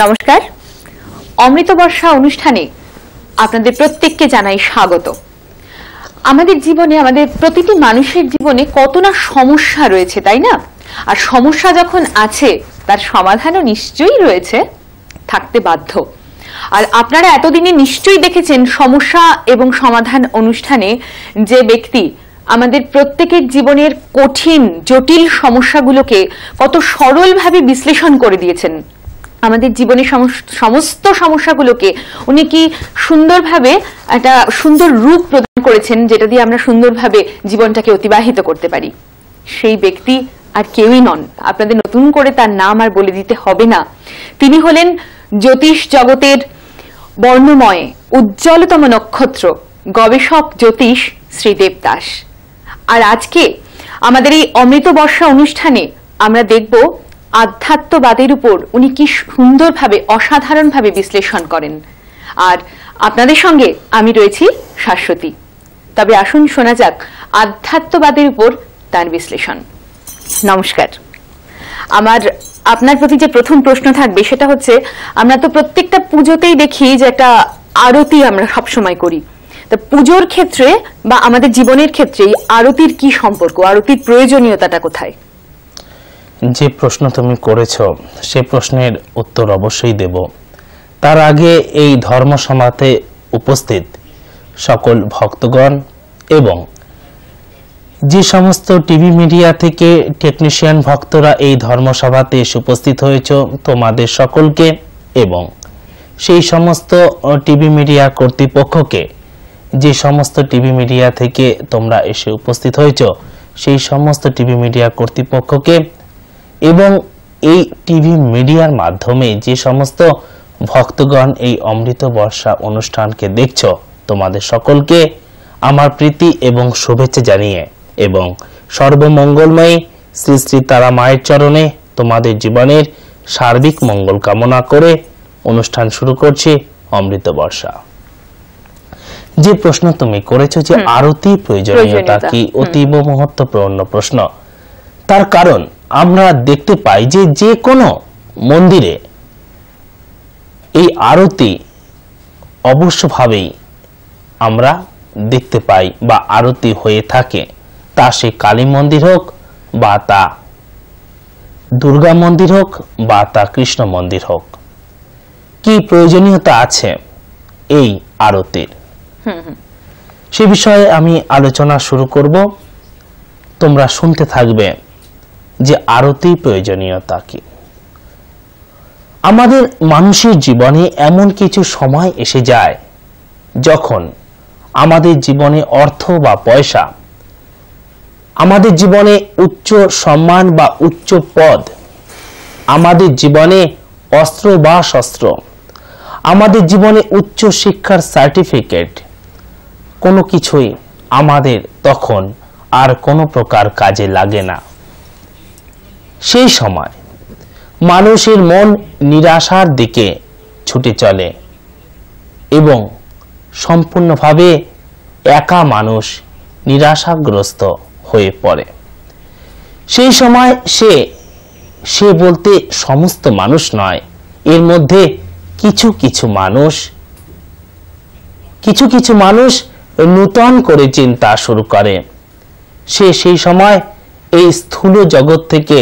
নমস্কার, অমৃত বর্ষা অনুষ্ঠানে আপনাদের প্রত্যেককে জানাই স্বাগত। আমাদের জীবনে, আমাদের প্রতিটি মানুষের জীবনে কত না সমস্যা রয়েছে, তাই না? আর সমস্যা যখন আছে তার সমাধানও নিশ্চয়ই রয়েছে, থাকতে বাধ্য। আর আপনারা এতদিনে নিশ্চয়ই দেখেছেন সমস্যা এবং সমাধান অনুষ্ঠানে যে ব্যক্তি আমাদের প্রত্যেকের জীবনের কঠিন জটিল সমস্যাগুলোকে কত সরলভাবে বিশ্লেষণ করে দিয়েছেন। আমাদের জীবনের সমস্ত সমস্যাগুলোকে উনি কি সুন্দরভাবে একটা সুন্দর রূপ প্রদান করেছেন, যেটা দিয়ে আমরা সুন্দরভাবে জীবনটাকে অতিবাহিত করতে পারি। সেই ব্যক্তি আর কেউই নন, আপনাদের নতুন করে তার নাম আর বলে দিতে হবে না। তিনি হলেন জ্যোতিষ জগতের বর্ণময় উজ্জ্বলতম নক্ষত্র, গবেষক জ্যোতিষ শ্রীদেব দাস। আর আজকে আমাদের এই অমৃত বর্ষা অনুষ্ঠানে আমরা দেখব আধ্যাত্মবাদের উপর উনি কি সুন্দরভাবে, অসাধারণভাবে বিশ্লেষণ করেন। আর আপনাদের সঙ্গে আমি রয়েছি শাশ্বতী। তবে আসুন শোনা যাক আধ্যাত্মবাদের উপর তার বিশ্লেষণ। নমস্কার। আপনার প্রতি যে প্রথম প্রশ্ন থাকবে সেটা হচ্ছে, আমরা তো প্রত্যেকটা পুজোতেই দেখি যে একটা আরতি আমরা সবসময় করি। তা পুজোর ক্ষেত্রে বা আমাদের জীবনের ক্ষেত্রে আরতির কি সম্পর্ক, আরতির প্রয়োজনীয়তাটা কোথায়? যে প্রশ্ন তুমি করেছো সে প্রশ্নের উত্তর অবশ্যই দেব। তার আগে এই ধর্মসভাতে উপস্থিত সকল ভক্তগণ এবং যে সমস্ত টিভি মিডিয়া থেকে টেকনিশিয়ান ভক্তরা এই ধর্মসভাতে এসে উপস্থিত হয়েছ, তোমাদের সকলকে এবং সেই সমস্ত টিভি মিডিয়া কর্তৃপক্ষকে, যে সমস্ত টিভি মিডিয়া থেকে তোমরা এসে উপস্থিত হয়েছ সেই সমস্ত টিভি মিডিয়া কর্তৃপক্ষকে এবং এই টিভি মিডিয়ার মাধ্যমে যে সমস্ত ভক্তগণ এই অমৃত বর্ষা অনুষ্ঠানকে দেখছো, তোমাদের সকলকে আমার প্রীতি এবং শুভেচ্ছা জানিয়ে এবং সর্বমঙ্গলময়ী শ্রী শ্রী তারা মায়ের চরণে তোমাদের জীবনের সার্বিক মঙ্গল কামনা করে অনুষ্ঠান শুরু করছি অমৃত বর্ষা। যে প্রশ্ন তুমি করেছো যে আরতি প্রয়োজনীয়তা কি, অতীব মহত্বপূর্ণ প্রশ্ন। তার কারণ আমরা দেখতে পাই যে যে কোনো মন্দিরে এই আরতি অবশ্যভাবেই আমরা দেখতে পাই বা আরতি হয়ে থাকে, তা সে কালী মন্দির হোক বা তা দুর্গা মন্দির হোক বা তা কৃষ্ণ মন্দির হোক। কি প্রয়োজনীয়তা আছে এই আরতির, সে বিষয়ে আমি আলোচনা শুরু করব। তোমরা শুনতে থাকবে যে আরতি প্রয়োজনীয়তা কি। আমাদের মানুষের জীবনে এমন কিছু সময় এসে যায় যখন আমাদের জীবনে অর্থ বা পয়সা, আমাদের জীবনে উচ্চ সম্মান বা উচ্চ পদ, আমাদের জীবনে অস্ত্র বা শস্ত্র, আমাদের জীবনে উচ্চ শিক্ষার সার্টিফিকেট, কোনো কিছুই আমাদের তখন আর কোনো প্রকার কাজে লাগে না। সেই সময় মানুষের মন নিরাশার দিকে ছুটে চলে এবং সম্পূর্ণভাবে একা মানুষ নিরাশাগ্রস্ত হয়ে পড়ে। সেই সময় সে বলতে সমস্ত মানুষ নয়, এর মধ্যে কিছু কিছু মানুষ নূতন করে চিন্তা শুরু করে। সেই সময় এই স্থূল জগৎ থেকে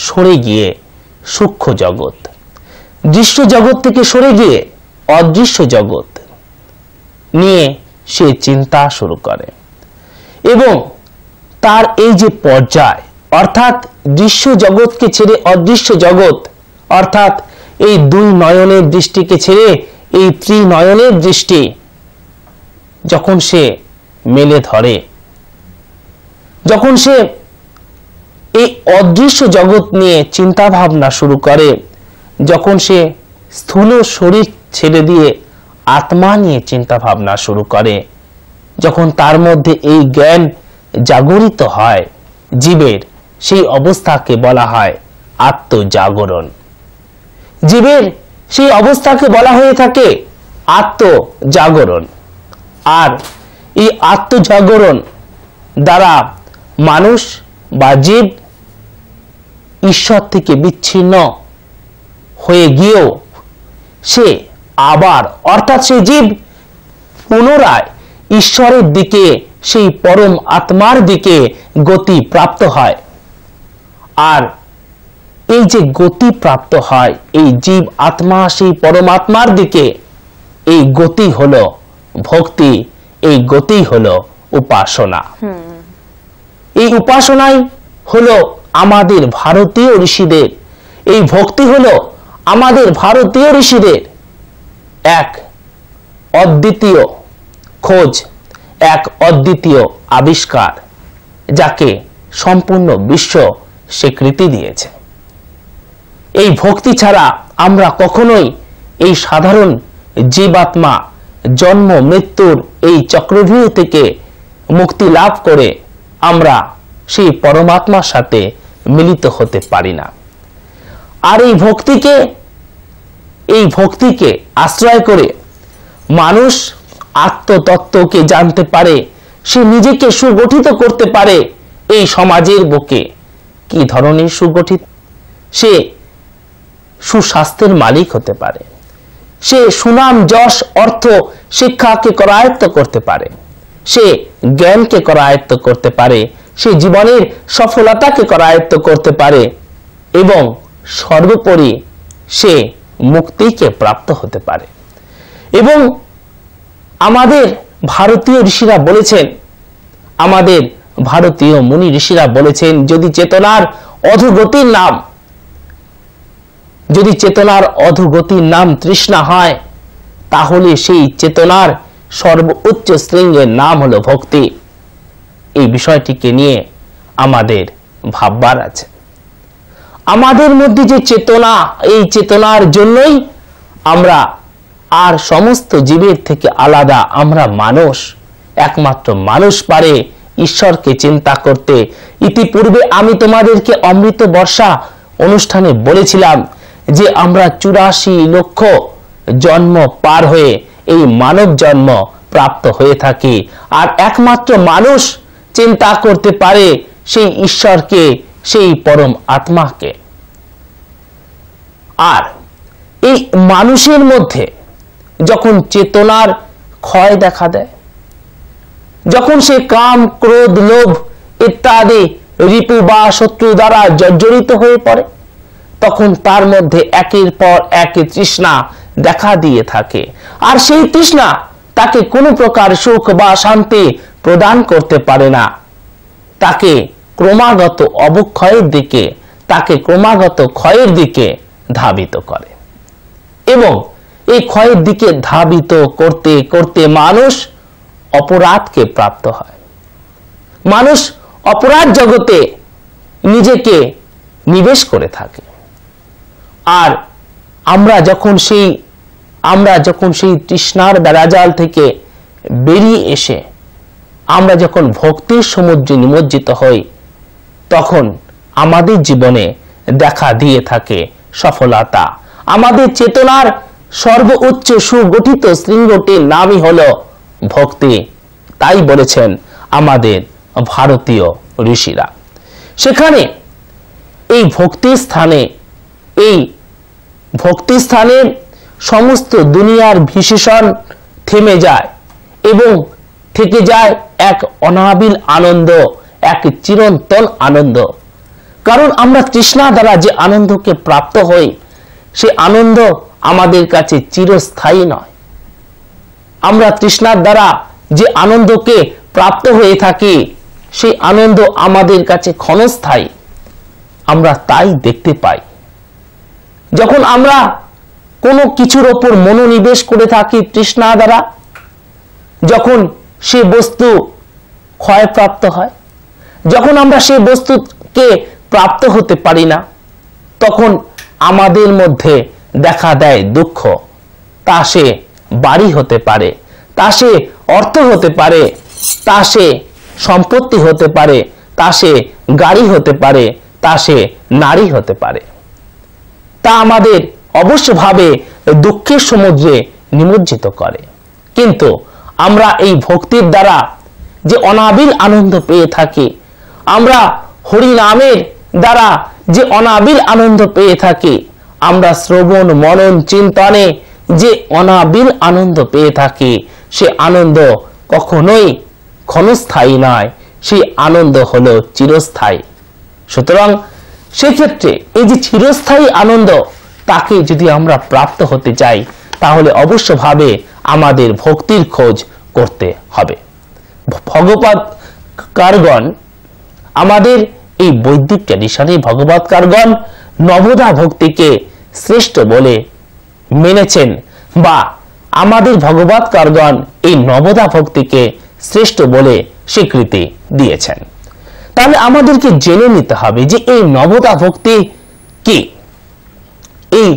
সরে গিয়ে সূক্ষ্ম জগৎ, দৃশ্য জগৎ থেকে সরে গিয়ে অদৃশ্য জগৎ নিয়ে সে চিন্তা শুরু করে এবং তার এই যে পর্যায়, অর্থাৎ দৃশ্য জগৎকে ছেড়ে অদৃশ্য জগৎ, অর্থাৎ এই দুই নয়নের দৃষ্টিকে ছেড়ে এই ত্রিনয়নের দৃষ্টি যখন সে মেলে ধরে, যখন সে এই অদৃশ্য জগৎ নিয়ে চিন্তা ভাবনা শুরু করে, যখন সে স্থূল শরীর ছেড়ে দিয়ে আত্মা নিয়ে চিন্তা ভাবনা শুরু করে, যখন তার মধ্যে এই জ্ঞান জাগরিত হয় জীবের, সেই অবস্থাকে বলা হয় আত্মজাগরণ। জীবের সেই অবস্থাকে বলা হয়ে থাকে আত্মজাগরণ। আর এই আত্মজাগরণ দ্বারা মানুষ বা জীব ঈশ্বর থেকে বিচ্ছিন্ন হয়ে গিয়েও সে আবার অর্থাৎ সেই জীব পুনরায় ঈশ্বরের দিকে, সেই পরম আত্মার দিকে গতি প্রাপ্ত হয়। আর এই যে গতি প্রাপ্ত হয় এই জীব আত্মা সেই পরমাত্মার দিকে, এই গতি হলো ভক্তি, এই গতি হলো উপাসনা। এই উপাসনাই হলো আমাদের ভারতীয় ঋষিদের, এই ভক্তি হলো আমাদের ভারতীয় ঋষিদের এক অদ্বিতীয় খোঁজ, এক অদ্বিতীয় আবিষ্কার, যাকে সম্পূর্ণ বিশ্ব স্বীকৃতি দিয়েছে। এই ভক্তি ছাড়া আমরা কখনোই এই সাধারণ জীবাত্মা জন্ম মৃত্যুর এই চক্রব্যূহ থেকে মুক্তি লাভ করে আমরা সেই পরমাত্মার সাথে মিলিত হতে পারি না। আর এই ভক্তিকে আশ্রয় করে মানুষ আত্মতত্ত্বকে জানতে পারে, সে নিজেকে সুগঠিত করতে পারে এই সমাজের বুকে। কি ধরনের সুগঠিত? সে সুস্বাস্থ্যের মালিক হতে পারে, সে সুনাম যশ অর্থ শিক্ষাকে করায়ত্ত করতে পারে, সে জ্ঞানকে করায়ত্ত করতে পারে, সে জীবনের সফলতাকে করায়ত্ত করতে পারে এবং সর্বোপরি সে মুক্তিকে প্রাপ্ত হতে পারে। এবং আমাদের ভারতীয় ঋষিরা বলেছেন, আমাদের ভারতীয় মুনি ঋষিরা বলেছেন, যদি চেতনার অধোগতির নাম তৃষ্ণা হয়, তাহলে সেই চেতনার সর্বোচ্চ শৃঙ্গের নাম হলো ভক্তি। এই বিষয়টিকে নিয়ে আমাদের ভাববার আছে। আমাদের মধ্যে যে চেতনা, এই চেতনার জন্যই আমরা আর সমস্ত জীবের থেকে আলাদা। আমরা মানুষ, একমাত্র মানুষ পারে ঈশ্বরকে চিন্তা করতে। ইতিপূর্বে আমি তোমাদেরকে অমৃত বর্ষা অনুষ্ঠানে বলেছিলাম যে আমরা 84 লক্ষ জন্ম পার হয়ে এই মানব জন্ম প্রাপ্ত হয়ে থাকি। আর একমাত্র মানুষ চিন্তা করতে পারে সেই ঈশ্বরকে, সেই পরম আত্মাকে। আর এই মানুষের মধ্যে যখন চেতনার ক্ষয় দেখা দেয়, যখন সে কাম ক্রোধ লোভ ইত্যাদি রিপু বা শত্রু দ্বারা জর্জরিত হয়ে পড়ে, তখন তার মধ্যে একের পর এক তৃষ্ণা দেখা দিয়ে থাকে। আর সেই তৃষ্ণা তাকে কোনো প্রকার সুখ বা শান্তি প্রদান করতে পারে না, তাকে ক্রমাগত অবক্ষয়ের দিকে, তাকে ক্রমাগত ক্ষয়ের দিকে ধাবিত করে। এবং এই ক্ষয়ের দিকে ধাবিত করতে করতে মানুষ অপরাধকে প্রাপ্ত হয়। মানুষ অপরাধ জগতে নিজেকে নিবেশ করে থাকে। আর আমরা যখন সেই তৃষ্ণার বেড়াজাল থেকে বেরিয়ে এসে আমরা যখন ভক্তির সমুদ্রে নিমজ্জিত হই, তখন আমাদের জীবনে দেখা দিয়ে থাকে সফলতা। আমাদের চেতনার সর্বোচ্চ সুগঠিত শৃঙ্গটির নামই হলো ভক্তি। তাই বলেছেন আমাদের ভারতীয় ঋষিরা। সেখানে এই ভক্তি স্থানে সমস্ত দুনিয়ার বিশেষণ থেমে যায় এবং থেকে যায় এক অনাবিল আনন্দ, এক চিরন্তন আনন্দ। কারণ আমরা তৃষ্ণা দ্বারা যে আনন্দকে প্রাপ্ত হই, সে আনন্দ আমাদের কাছে চিরস্থায়ী নয়। আমরা তৃষ্ণার দ্বারা যে আনন্দকে প্রাপ্ত হয়ে থাকি, সেই আনন্দ আমাদের কাছে ক্ষণস্থায়ী। আমরা তাই দেখতে পাই, যখন আমরা কোনো কিছুর ওপর মনোনিবেশ করে থাকি তৃষ্ণা দ্বারা, যখন সে বস্তু ক্ষয়প্রাপ্ত হয়, যখন আমরা সেই বস্তুকে প্রাপ্ত হতে পারি না, তখন আমাদের মধ্যে দেখা দেয় দুঃখ। তা সে বাড়ি হতে পারে, তা সে অর্থ হতে পারে, তা সে সম্পত্তি হতে পারে, তা সে গাড়ি হতে পারে, তা সে নারী হতে পারে। তা আমাদের অবশ্যভাবে দুঃখের সমুদ্রে নিমজ্জিত করে। কিন্তু আমরা এই ভক্তির দ্বারা যে অনাবিল আনন্দ পেয়ে থাকি, আমরা হরি নামের দ্বারা যে অনাবিল আনন্দ পেয়ে থাকি, আমরা শ্রবণ মনন চিন্তনে যে অনাবিল আনন্দ পেয়ে থাকি, সে আনন্দ কখনোই ক্ষণস্থায়ী নয়, সেই আনন্দ হলো চিরস্থায়ী। সুতরাং সেক্ষেত্রে এই যে চিরস্থায়ী আনন্দ, তাকে যদি আমরা প্রাপ্ত হতে চাই, তাহলে অবশ্যভাবে আমাদের ভক্তির খোঁজ করতে হবে। ভগবৎকারগণ, আমাদের এই বৈদিক ট্র্যাডিশনে ভগবৎকারগণ নবদা ভক্তিকে শ্রেষ্ঠ বলে মেনেছেন, বা আমাদের ভগবৎকারগণ এই নবদা ভক্তিকে শ্রেষ্ঠ বলে স্বীকৃতি দিয়েছেন। তাহলে আমাদেরকে জেনে নিতে হবে যে এই নবদা ভক্তি কি। এই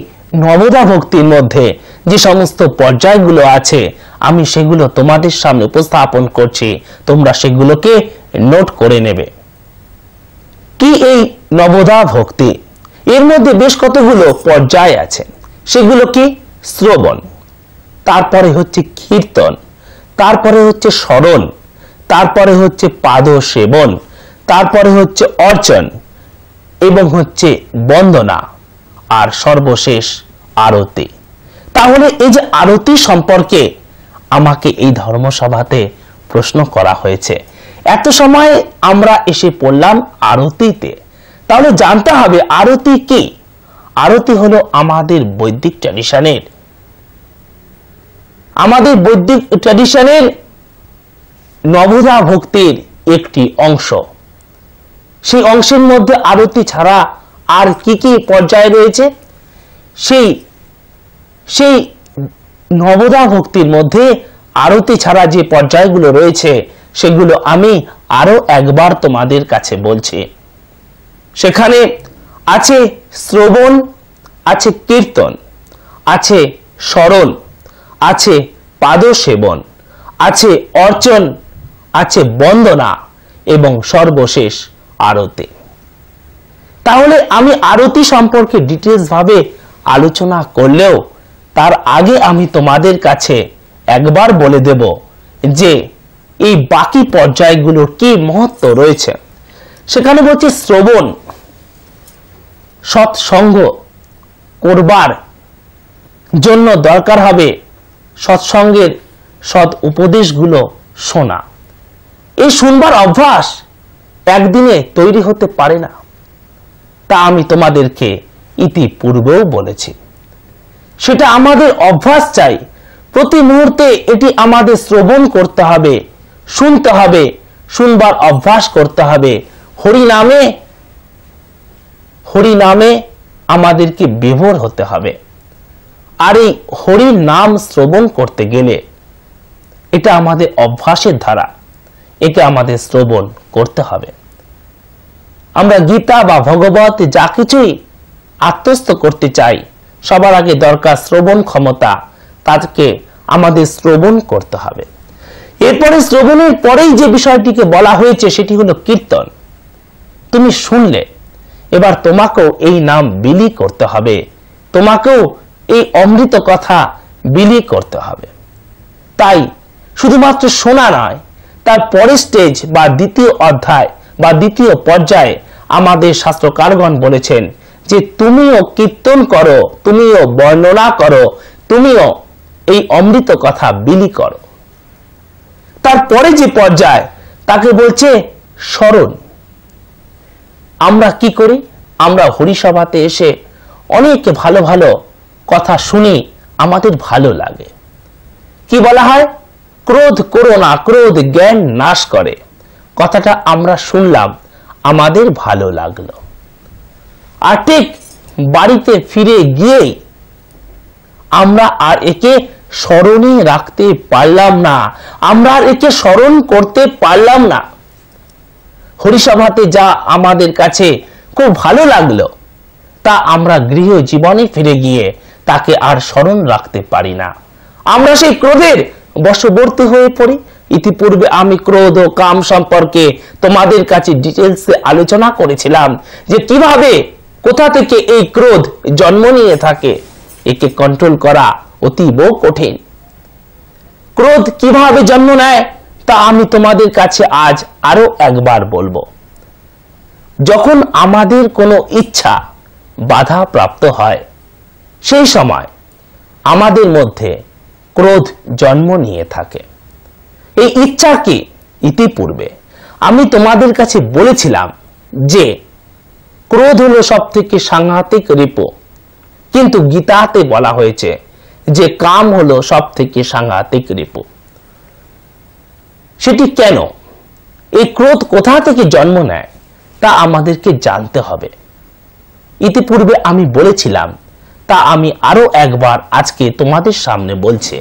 নবদা ভক্তির মধ্যে যে সমস্ত পর্যায়গুলো আছে, আমি সেগুলো তোমাদের সামনে উপস্থাপন করছি, তোমরা সেগুলোকে নোট করে নেবে। কি এই নবদা ভক্তি? এর মধ্যে বেশ কতগুলো পর্যায় আছে। সেগুলো কি? শ্রবণ, তারপরে হচ্ছে কীর্তন, তারপরে হচ্ছে স্মরণ, তারপরে হচ্ছে পাদ সেবন, তারপরে হচ্ছে অর্চন, এবং হচ্ছে বন্দনা, আর সর্বশেষ আরতি। তাহলে এই যে আরতি সম্পর্কে আমাকে এই ধর্মসভাতে প্রশ্ন করা হয়েছে, এত সময় আমরা এসে পড়লাম আরতিতে। তাহলে জানতে হবে আরতি কি। আরতি হলো আমাদের বৈদিক ট্র্যাডিশনের নবদা ভক্তির একটি অংশ। সেই অংশের মধ্যে আরতি ছাড়া আর কি কি পর্যায় রয়েছে, সেই নবদা ভক্তির মধ্যে আরতি ছাড়া যে পর্যায়গুলো রয়েছে, সেগুলো আমি আরো একবার তোমাদের কাছে বলছি। সেখানে আছে শ্রবণ, আছে কীর্তন, আছে স্মরণ, আছে পাদ সেবন, আছে অর্চন, আছে বন্দনা, এবং সর্বশেষ আরতি। তাহলে আমি আরতি সম্পর্কে ডিটেইলস ভাবে আলোচনা করলেও তার আগে আমি তোমাদের কাছে একবার বলে দেব যে এই বাকি পর্যায়গুলোর কি মহত্ব রয়েছে। সেখানে বলছে শ্রবণ, সৎসঙ্গ করবার জন্য দরকার হবে সৎসঙ্গের সৎ উপদেশগুলো শোনা। এই শুনবার অভ্যাস একদিনে তৈরি হতে পারে না, তা আমি তোমাদেরকে ইতিপূর্বেও বলেছি। সেটা আমাদের অভ্যাস চাই। প্রতি মুহূর্তে এটি আমাদের শ্রবণ করতে হবে, শুনতে হবে, শুনবার অভ্যাস করতে হবে। হরি নামে আমাদেরকে বিভোর হতে হবে। আর এই হরির নাম শ্রবণ করতে গেলে এটা আমাদের অভ্যাসের ধারা, একে আমাদের শ্রবণ করতে হবে। আমরা গীতা বা ভগবত যা কিছুই আত্মস্থ করতে চাই, সবার আগে দরকার শ্রবণ ক্ষমতা, তাকে আমাদের শ্রবণ করতে হবে। এরপরে শ্রবণের পরেই যে বিষয়টিকে বলা হয়েছে সেটি হলো কীর্তন। তুমি শুনলে, এবার তোমাকেও এই নাম বিলি করতে হবে, তোমাকেও এই অমৃত কথা বিলি করতে হবে। তাই শুধুমাত্র শোনা নয়, তার পরের স্টেজ বা দ্বিতীয় অধ্যায় বা দ্বিতীয় পর্যায়ে আমাদের শাস্ত্রকারগণ বলেছেন যে তুমিও কীর্তন করো, তুমিও বর্ণনা করো, তুমিও এই অমৃত কথা বিলি করো। তারপরে যে পর্যায় তাকে বলছে স্মরণ। আমরা কি করি? আমরা হরিসভাতে এসে অনেক ভালো ভালো কথা শুনি, আমাদের ভালো লাগে। কি বলা হয়? ক্রোধ করো না, ক্রোধ জ্ঞান নাশ করে। কথাটা আমরা শুনলাম, আমাদের ভালো লাগলো। আর ঠিক বাড়িতে ফিরে গিয়ে আমরা আর একে স্মরণে রাখতে পারলাম না, আমরা আর একে স্মরণ করতে পারলাম না। হরিসভাতে যা আমাদের কাছে খুব ভালো লাগলো, তা আমরা গৃহ জীবনে ফিরে গিয়ে তাকে আর স্মরণ রাখতে পারি না। আমরা সেই ক্রোধের বশবর্তী হয়ে পড়ি। ইতিপূর্বে আমি ক্রোধ ও কাম সম্পর্কে তোমাদের কাছে ডিটেলসে আলোচনা করেছিলাম যে কিভাবে, কোথা থেকে এই ক্রোধ জন্ম নিয়ে থাকে। একে কন্ট্রোল করা অতীব কঠিন। ক্রোধ কিভাবে জন্ম নেয় তা আমি তোমাদের কাছে আজ আরো একবার বলবো। যখন আমাদের কোনো ইচ্ছা বাধা প্রাপ্ত হয়, সেই সময় আমাদের মধ্যে ক্রোধ জন্ম নিয়ে থাকে। এই ইচ্ছা কি? ইতিপূর্বে আমি তোমাদের কাছে বলেছিলাম যে ক্রোধ হলো সব থেকে সাংঘাতিক রিপু, কিন্তু গীতাতে বলা হয়েছে যে কাম হলো সব থেকে সাংঘাতিক রিপু। সেটি কেন? এই ক্রোধ কোথা থেকে জন্ম নেয় তা আমাদেরকে জানতে হবে। ইতিপূর্বে আমি বলেছিলাম, তা আমি আরো একবার আজকে তোমাদের সামনে বলছি।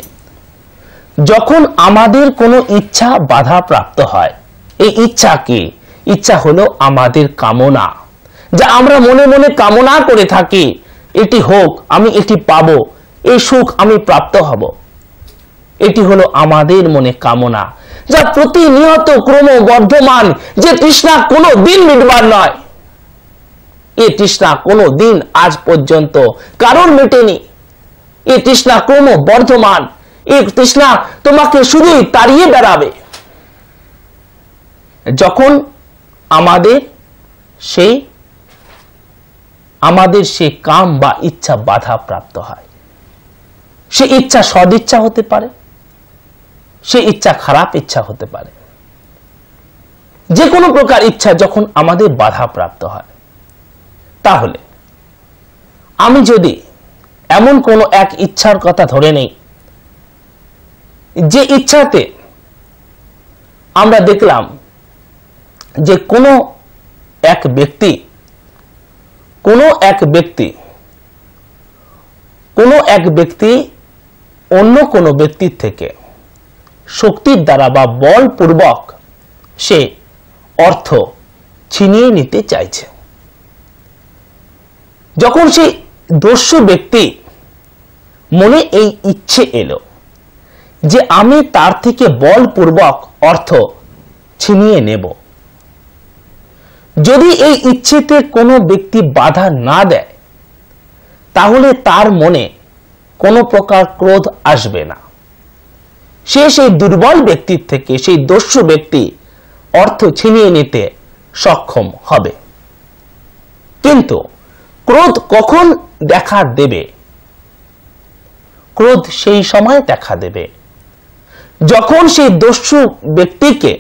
যখন আমাদের কোনো ইচ্ছা বাধা প্রাপ্ত হয়, এই ইচ্ছা কি? ইচ্ছা হলো আমাদের কামনা, যা আমরা মনে মনে কামনা করে থাকি, এটি হোক, আমি এটি পাবো, এই সুখ আমি প্রাপ্ত হব। এটি হলো আমাদের মনে কামনা, যা প্রতিনিয়ত ক্রমবর্ধমান, যে তৃষ্ণা কোনো দিন মিটবার নয়। এই তৃষ্ণা কোনো দিন আজ পর্যন্ত কারণ মেটেনি। এই তৃষ্ণা ক্রমবর্ধমান, এই তৃষ্ণা তোমাকে শুধুই তাড়িয়ে বেড়াবে। যখন আমাদের সেই কাম বা ইচ্ছা বাধা প্রাপ্ত হয়, সে ইচ্ছা সদিচ্ছা হতে পারে, সে ইচ্ছা খারাপ ইচ্ছা হতে পারে। যে কোনো প্রকার ইচ্ছা যখন আমাদের বাধা প্রাপ্ত হয়, তাহলে আমি যদি এমন কোনো এক ইচ্ছার কথা ধরে নেই, যে ইচ্ছাতে আমরা দেখলাম যে কোনো এক ব্যক্তি অন্য কোনো ব্যক্তির থেকে শক্তির দ্বারা বা বলপূর্বক সে অর্থ ছিনিয়ে নিতে চাইছে। যখন সেই দস্যু ব্যক্তি মনে এই ইচ্ছে এলো যে আমি তার থেকে বলপূর্বক অর্থ ছিনিয়ে নেব, যদি এই ইচ্ছেতে কোনো ব্যক্তি বাধা না দেয়, তাহলে তার মনে কোনো প্রকার ক্রোধ আসবে না। সে সেই দুর্বল ব্যক্তির থেকে, সেই দস্যু ব্যক্তি অর্থ ছিনিয়ে নিতে সক্ষম হবে। কিন্তু ক্রোধ কখন দেখা দেবে? ক্রোধ সেই সময় দেখা দেবে যখন সেই দস্যু ব্যক্তিকে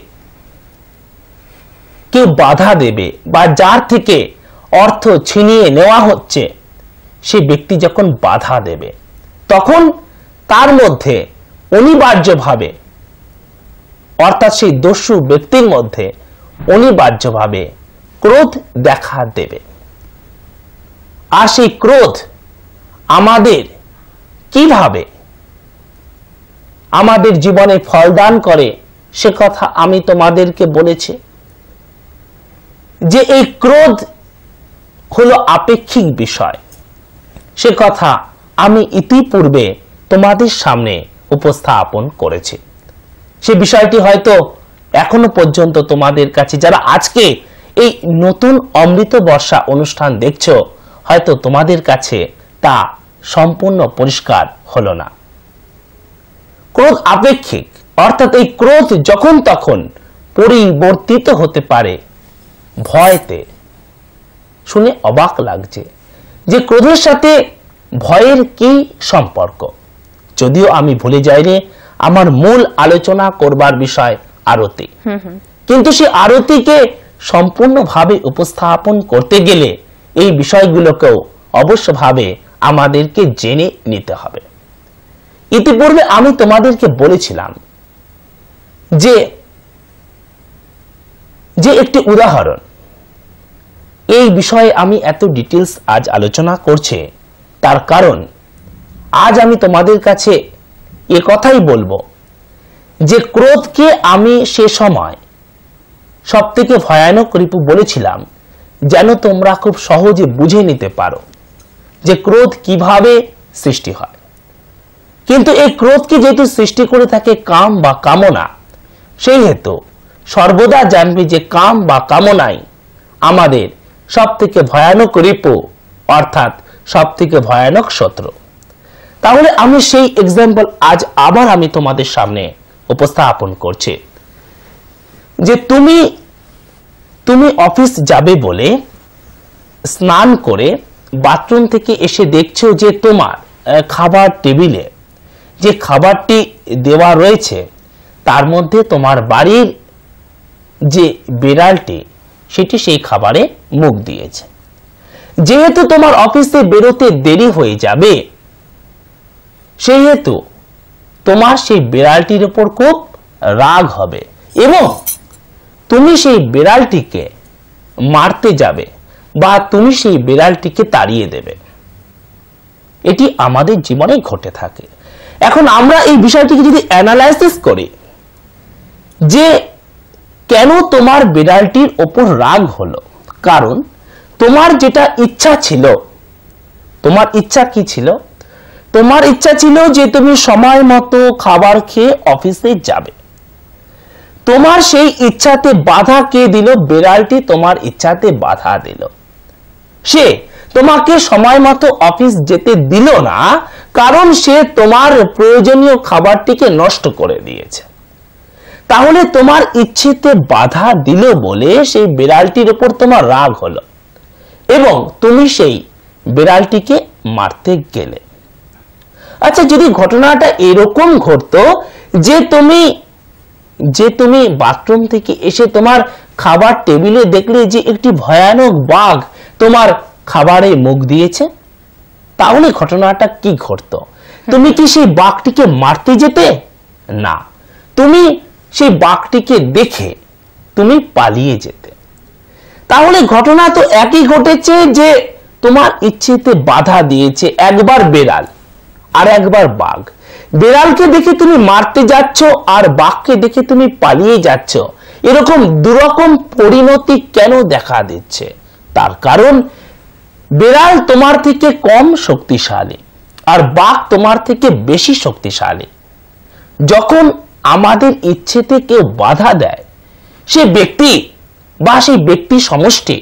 কেউ বাধা দেবে, বা যার থেকে অর্থ ছিনিয়ে নেওয়া হচ্ছে সে ব্যক্তি যখন বাধা দেবে, তখন তার মধ্যে অনিবার্যভাবে, অর্থাৎ সেই দস্যু ব্যক্তির মধ্যে অনিবার্যভাবে ক্রোধ দেখা দেবে। আর সেই ক্রোধ আমাদের কিভাবে আমাদের জীবনে ফলদান করে সে কথা আমি তোমাদেরকে বলেছি, যে এই ক্রোধ হলো আপেক্ষিক বিষয়। সে কথা আমি ইতিপূর্বে তোমাদের সামনে উপস্থাপন করেছি। সে বিষয়টি হয়তো এখনো পর্যন্ত তোমাদের কাছে, যারা আজকে এই নতুন অমৃত বর্ষা অনুষ্ঠান দেখছো, হয়তো তোমাদের কাছে তা সম্পূর্ণ পরিষ্কার হলো না। ক্রোধ আপেক্ষিক, অর্থাৎ এই ক্রোধ যখন তখন পরিবর্তিত হতে পারে ভয়তে। শুনে অবাক লাগছে যে ক্রোধের সাথে ভয়ের কি সম্পর্ক। যদিও আমি ভুলে যাইনি, আমার মূল আলোচনা করবার বিষয় আরতি, কিন্তু সেই আরতিকে সম্পূর্ণভাবে উপস্থাপন করতে গেলে এই বিষয়গুলোকেও অবশ্যভাবে আমাদেরকে জেনে নিতে হবে। ইতিপূর্বে আমি তোমাদেরকে বলেছিলাম যে একটি উদাহরণ, এই বিষয়ে আমি এত ডিটেলস আজ আলোচনা করছি তার কারণ আজ আমি তোমাদের কাছে এ কথাই বলবো যে ক্রোধকে আমি সে সময় সব থেকে ভয়ানক রিপু বলেছিলাম, যেন তোমরা খুব সহজে বুঝে নিতে পারো যে ক্রোধ কিভাবে সৃষ্টি হয়। কিন্তু এই ক্রোধকে যেহেতু সৃষ্টি করে থাকে কাম বা কামনা, সেই হেতু সর্বদা জানবে যে কাম বা কামনাই আমাদের সব থেকে ভয়ানক রিপু, অর্থাৎ সব থেকে ভয়ানক শত্রু। তাহলে আমি সেই এক্সাম্পল আজ আবার আমি তোমাদের সামনে উপস্থাপন করছি যে তুমি অফিস যাবে বলে স্নান করে বাথরুম থেকে এসে দেখছো যে তোমার খাবার টেবিলে যে খাবারটি দেওয়া রয়েছে তার মধ্যে তোমার বাড়ির যে বিড়ালটি সেটি সেই খাবারে মুখ দিয়েছে। যেহেতু তোমার অফিসে বেরোতে দেরি হয়ে যাবে, সেহেতু তোমার সেই বিড়ালটির উপর খুব রাগ হবে এবং তুমি সেই বিড়ালটিকে মারতে যাবে বা তুমি সেই বিড়ালটিকে তাড়িয়ে দেবে। এটি আমাদের জীবনে ঘটে থাকে। এখন আমরা এই বিষয়টিকে যদি অ্যানালাইসিস করি যে কেন তোমার বিড়ালটির ওপর রাগ হলো, কারণ তোমার যেটা ইচ্ছা ছিল, তোমার ইচ্ছা কি ছিল? তোমার ইচ্ছা ছিল যে তুমি সময় মতো খাবার খেয়ে অফিসে যাবে। তোমার সেই ইচ্ছাতে বাধা কে দিল? বিড়ালটি তোমার ইচ্ছাতে বাধা দিল। সে তোমাকে সময় মতো অফিস যেতে দিল না, কারণ সে তোমার প্রয়োজনীয় খাবারটিকে নষ্ট করে দিয়েছে। তাহলে তোমার ইচ্ছেতে বাধা দিল বলে সেই বিড়ালটির উপর তোমার রাগ হলো এবং তুমি সেই বিড়ালটিকে মারতে গেলে। আচ্ছা, যদি ঘটনাটা এরকম ঘটতো যে তুমি বাথরুম থেকে এসে তোমার খাবার টেবিলে দেখলে যে একটি ভয়ানক বাঘ তোমার খাবারে মুখ দিয়েছে, তাহলে ঘটনাটা কি ঘটতো? তুমি কি সেই বাঘটিকে মারতে যেতে? না, তুমি সেই বাঘটিকে দেখে তুমি পালিয়ে যেতে। তাহলে ঘটনা তো একই ঘটেছে, যে তোমার ইচ্ছেতে বাধা দিয়েছে একবার বিড়াল আর একবার বাঘ। বিড়ালকে দেখে তুমি মারতে যাচ্ছ আর বাঘকে দেখে তুমি পালিয়ে যাচ্ছ। এরকম দুরকম পরিণতি কেন দেখা দিচ্ছে? তার কারণ বিড়াল তোমার থেকে কম শক্তিশালী আর বাঘ তোমার থেকে বেশি শক্তিশালী। যখন আমাদের ইচ্ছেতে কেউ বাধা দেয়, সে ব্যক্তি বা সেই ব্যক্তি সমষ্টি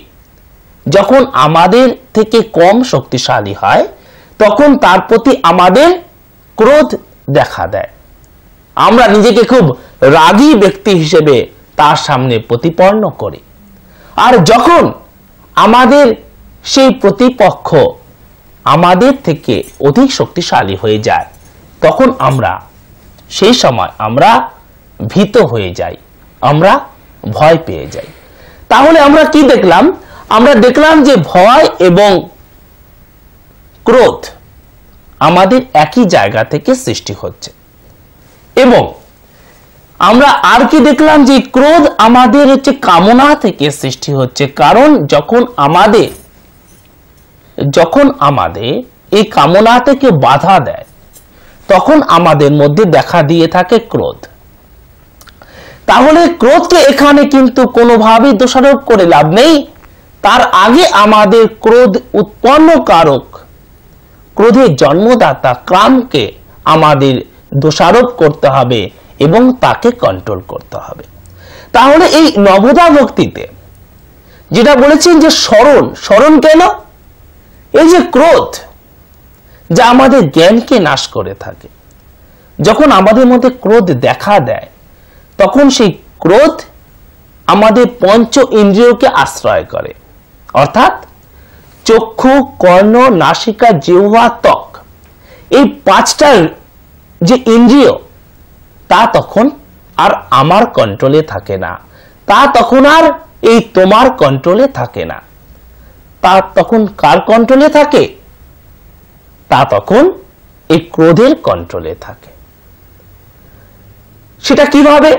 যখন আমাদের থেকে কম শক্তিশালী হয়, তখন তার প্রতি আমাদের ক্রোধ দেখা দেয়। আমরা নিজেকে খুব রাগী ব্যক্তি হিসেবে তার সামনে প্রতিপন্ন করি। আর যখন আমাদের সেই প্রতিপক্ষ আমাদের থেকে অধিক শক্তিশালী হয়ে যায়, তখন সেই সময় আমরা ভীত হয়ে যাই, আমরা ভয় পেয়ে যাই। তাহলে আমরা কি দেখলাম? আমরা দেখলাম যে ভয় এবং ক্রোধ আমাদের একই জায়গা থেকে সৃষ্টি হচ্ছে। এবং আমরা আর কি দেখলাম? যে ক্রোধ আমাদের কামনা থেকে সৃষ্টি হচ্ছে। কারণ যখন আমাদের এই কামনা থেকে বাধা দেয়, তখন আমাদের মধ্যে দেখা দিয়ে থাকে ক্রোধ। তাহলে ক্রোধকে এখানে কিন্তু কোনোভাবেই দোষারোপ করে লাভ নেই। তার আগে আমাদের ক্রোধ উৎপন্নকারক, ক্রোধের জন্মদাতা কামকে আমাদের দোষারোপ করতে হবে এবং তাকে কন্ট্রোল করতে হবে। তাহলে এই নবদা ভক্তিতে যেটা বলেছেন যে স্মরণ কেন? এই যে ক্রোধ, যা আমাদের জ্ঞানকে নাশ করে থাকে, যখন আমাদের মধ্যে ক্রোধ দেখা দেয়, তখন সেই ক্রোধ আমাদের পঞ্চ ইন্দ্রিয়কে আশ্রয় করে। অর্থাৎ চক্ষু, কর্ণ, নাসিকা, জিহ্বা, ত্বক, এই পাঁচটার যে ইন্দ্রিয়, তা তখন আর আমার কন্ট্রোলে থাকে না, তা তখন আর এই তোমার কন্ট্রোলে থাকে না। তা তখন কার কন্ট্রোলে থাকে? তা তখন এই ক্রোধের কন্ট্রোলে থাকে। সেটা কিভাবে?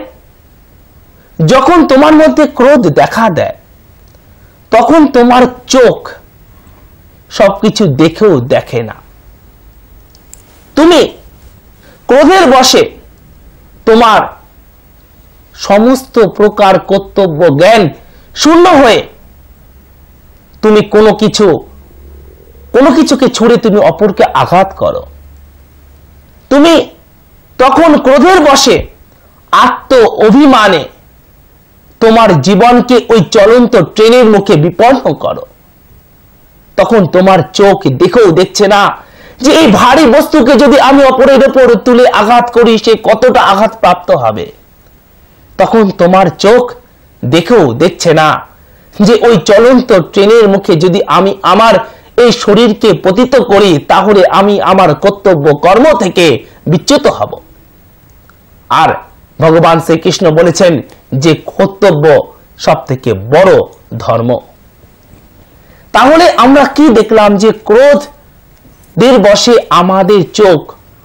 যখন তোমার মধ্যে ক্রোধ দেখা দেয়, তখন তোমার চোখ সবকিছু দেখেও দেখে না। তুমি ক্রোধের বশে তোমার সমস্ত প্রকার কর্তব্য জ্ঞান শূন্য হয়ে তুমি কোনো কিছুকে ছুড়ে তুমি অপরকে আঘাত করো। তুমি তখন ক্রোধের বশে আত্ম অভিমানে তোমার জীবনকে ওই চলন্ত ট্রেনের মুখে বিপন্ন করো। তখন তোমার চোখ দেখেও দেখছে না যে এই ভারী বস্তুকে যদি আমি অপরের উপর তুলে আঘাত করি, সে কতটা আঘাত প্রাপ্ত হবে। তখন তোমার চোখ দেখেও দেখছে না যে ওই চলন্ত ট্রেনের মুখে যদি আমি আমার এই শরীরকে পতিত করি, তাহলে আমি আমার কর্তব্য কর্ম থেকে বিচ্যুত হব। আর ভগবান শ্রীকৃষ্ণ বলেছেন যে কর্তব্য সব থেকে বড় ধর্ম। তাহলে আমরা কি দেখলাম? যে ক্রোধের বশে আমাদের চোখ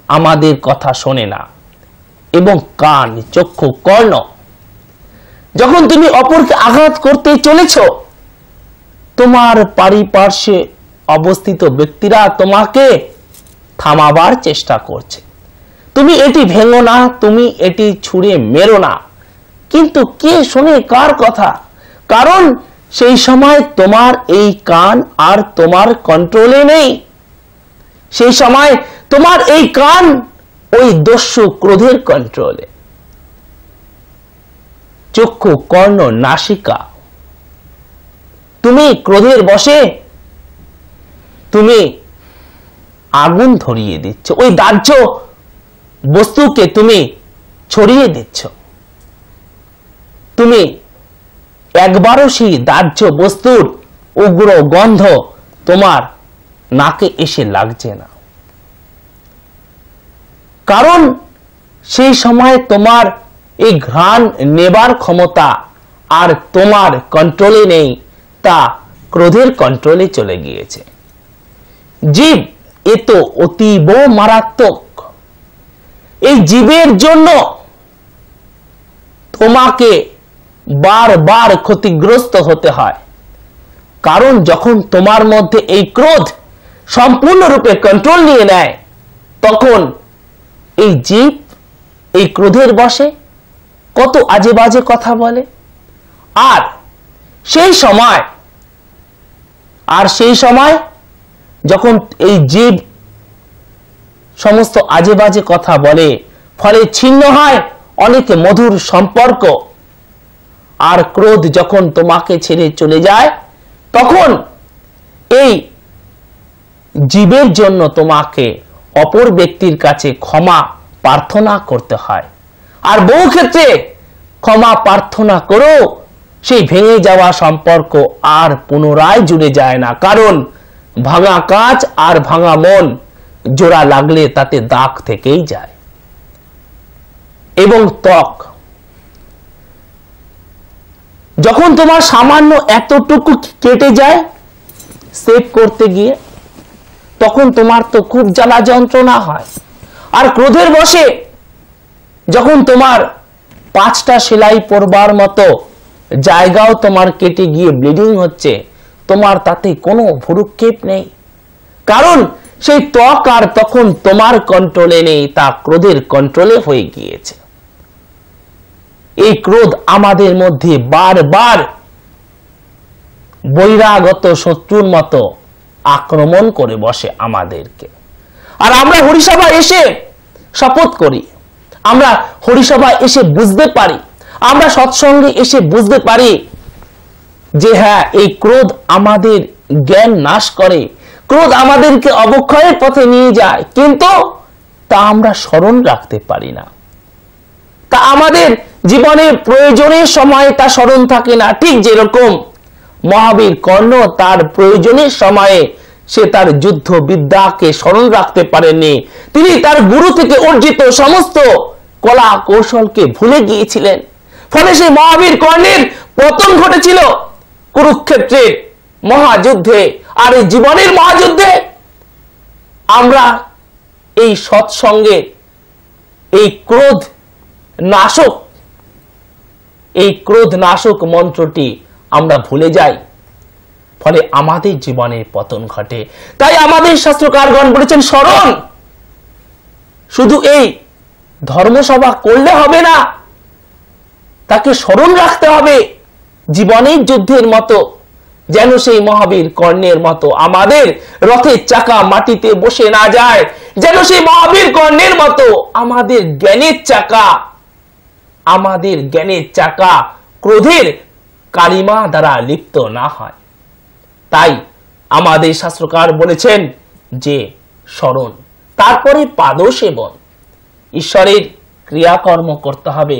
আমাদের কথা শোনে না, এবং কান, চক্ষু, কর্ণ, যখন তুমি অপরকে আঘাত করতে চলেছ, তোমার পারিপার্শ্বে অবস্থিত ব্যক্তিরা তোমাকে থামাবার চেষ্টা করছে। তুমি এটি ভেঙো না, তুমি এটি ছুঁড়ে মেরো না, কিন্তু কে শোনে কার কথা? কারণ সেই সময় তোমার এই কান আর তোমার কন্ট্রোলে নেই। সেই সময় তোমার এই কান ওই দস্যু ক্রোধের কন্ট্রোলে। চক্ষু, কর্ণ, নাসিকা, তুমি ক্রোধের বশে তুমি আগুন ধরিয়ে দিচ্ছ, ওই দাহ্য বস্তুকে তুমি ছড়িয়ে দিচ্ছ। তুমি একবারও সেই দাহ্য বস্তুর উগ্র গন্ধ তোমার নাকে এসে লাগছে না, কারণ সেই সময় তোমার এই ঘ্রাণ নেবার ক্ষমতা আর তোমার কন্ট্রোলে নেই, তা ক্রোধের কন্ট্রোলে চলে গিয়েছে। জীব এ তো অতীব মারাত্মক। এই জীবের জন্য তোমাকে বারবার ক্ষতিগ্রস্ত হতে হয়, কারণ যখন তোমার মধ্যে এই ক্রোধ সম্পূর্ণরূপে কন্ট্রোল নিয়ে নেয়, তখন এই জীব এই ক্রোধের বশে কত আজে বাজে কথা বলে। আর সেই সময় যখন এই জীব সমস্ত আজে বাজে কথা বলে, ফলে ছিন্ন হয় অনেক মধুর সম্পর্ক। আর ক্রোধ যখন তোমাকে ছেড়ে চলে যায়, তখন এই জীবের জন্য তোমাকে অপর ব্যক্তির কাছে ক্ষমা প্রার্থনা করতে হয়। আর বহু ক্ষেত্রে ক্ষমা প্রার্থনা করো, সেই ভেঙে যাওয়া সম্পর্ক আর পুনরায় জুড়ে যায় না, কারণ ভাঙা কাঁচ আর ভাঙা মন জোড়া লাগলে তাতে দাগ থেকেই যায়। এবং ত্বক, যখন তোমার সামান্য এতটুকু কেটে যায় সেভ করতে গিয়ে, তখন তোমার তো খুব জ্বালা যন্ত্রণা হয়। আর ক্রোধের বশে যখন তোমার 5টা সেলাই পরবার মতো জায়গাও তোমার কেটে গিয়ে ব্লিডিং হচ্ছে, তোমার তাতে কোনো ভ্রুক্ষেপ নেই, কারণ সেই ত্বক আর তখন তোমার কন্ট্রোলে নেই, তা ক্রোধের কন্ট্রোলে হয়ে গিয়েছে। এই ক্রোধ আমাদের মধ্যে বারবার বৈরাগত শত্রুর মতো আক্রমণ করে বসে আমাদেরকে। আর আমরা হরিসভা এসে শপথ করি, আমরা হরিসভা এসে বুঝতে পারি, আমরা সৎসঙ্গে এসে বুঝতে পারি যে হ্যাঁ, এই ক্রোধ আমাদের জ্ঞান নাশ করে, ক্রোধ আমাদেরকে অবক্ষয়ের পথে নিয়ে যায়, কিন্তু তা আমরা স্মরণ রাখতে পারি না। তা আমাদের জীবনে প্রয়োজনের সময় তা স্মরণ থাকে না। ঠিক যেরকম মহাবীর কর্ণ তার প্রয়োজনের সময়ে সে তার যুদ্ধ বিদ্যাকে স্মরণ রাখতে পারেননি, তিনি তার গুরু থেকে অর্জিত সমস্ত কলা কৌশলকে ভুলে গিয়েছিলেন। ফলে সেই মহাবীর কর্ণের পতন ঘটেছিল কুরুক্ষেত্রের মহাযুদ্ধে। আর এই জীবনের মহাযুদ্ধে আমরা এই সৎসঙ্গে এই ক্রোধ নাশক মন্ত্রটি আমরা ভুলে যাই, ফলে আমাদের জীবনে পতন ঘটে। তাই আমাদের শাস্ত্রকারগণ বলেছেন, স্মরণ শুধু এই ধর্মসভা করলে হবে না, তাকে স্মরণ রাখতে হবে জীবনের যুদ্ধের মতো, যেন সেই মহাবীর কর্ণের মতো আমাদের রথের চাকা মাটিতে বসে না যায়, যেন সেই মহাবীর কর্ণের মতো আমাদের জ্ঞানের চাকা ক্রোধের কালিমা দ্বারা লিপ্ত না হয়। তাই আমাদের শাস্ত্রকার বলেছেন যে স্মরণ, তারপরে পাদ সেবন, ঈশ্বরের ক্রিয়াকর্ম করতে হবে,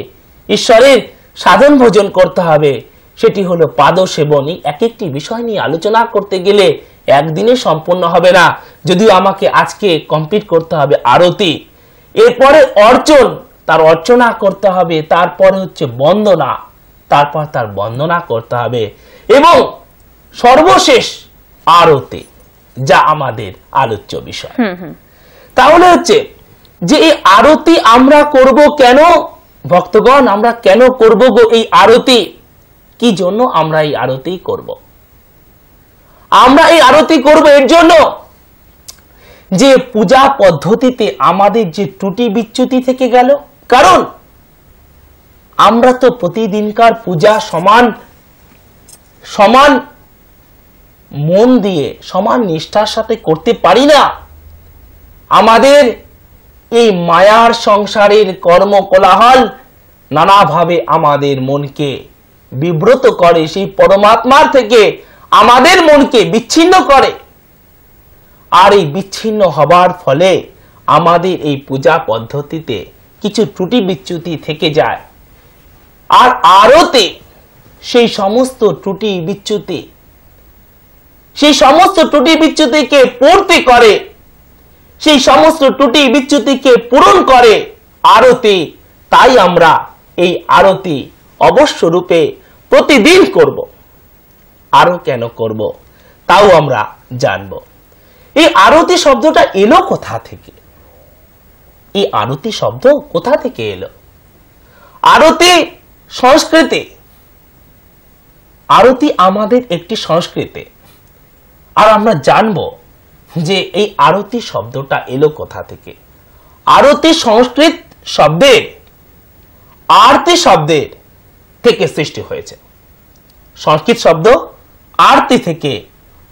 ঈশ্বরের সাধন ভোজন করতে হবে, সেটি হলো পাদ সেবনই। এক একটি বিষয় নিয়ে আলোচনা করতে গেলে একদিনে সম্পূর্ণ হবে না, যদিও আমাকে আজকে কমপ্লিট করতে হবে আরতি, এরপরে অর্চন, তার অর্চনা করতে হবে, তারপরে হচ্ছে বন্দনা, তারপর তার বন্দনা করতে হবে, এবং সর্বশেষ আরতি, যা আমাদের আলোচ্য বিষয়। তাহলে হচ্ছে যে এই আরতি আমরা করব কেন ভক্তগণ, আমরা কেন করব গো এই আরতি? কি জন্য আমরা এই আরতি করব? আমরা এই আরতি করব এর জন্য যে পূজা পদ্ধতিতে আমাদের যে ত্রুটি বিচ্যুতি থেকে গেল। কারণ আমরা তো প্রতিদিনকার পূজা সমান সমান মন দিয়ে সমান নিষ্ঠার সাথে করতে পারি না। আমাদের এই মায়ার সংসারের কর্মকোলাহল নানাভাবে আমাদের মনকে বিব্রত করে, সেই পরমাত্মার থেকে আমাদের মনকে বিচ্ছিন্ন করে। আর এই বিচ্ছিন্ন হবার ফলে আমাদের এই পূজা পদ্ধতিতে কিছু ত্রুটি বিচ্যুতি থেকে যায়। আর আরতি সেই সমস্ত ত্রুটি বিচ্যুতিকে পূর্তি করে, সেই সমস্ত ত্রুটি বিচ্যুতিকে পূরণ করে আরতি। তাই আমরা এই আরতি অবশ্য রূপে প্রতিদিন করব। আরো কেন করব তাও আমরা জানব। এই আরতি শব্দটা এলো কোথা থেকে? এই আরতি শব্দ কোথা থেকে এলো? আরতি সংস্কৃতি, আরতি আমাদের একটি সংস্কৃতি। আর আমরা জানব যে এই আরতি শব্দটা এলো কোথা থেকে। আরতি সংস্কৃত শব্দের আরতি শব্দের থেকে সৃষ্টি হয়েছে। সংস্কৃত শব্দ আরতি থেকে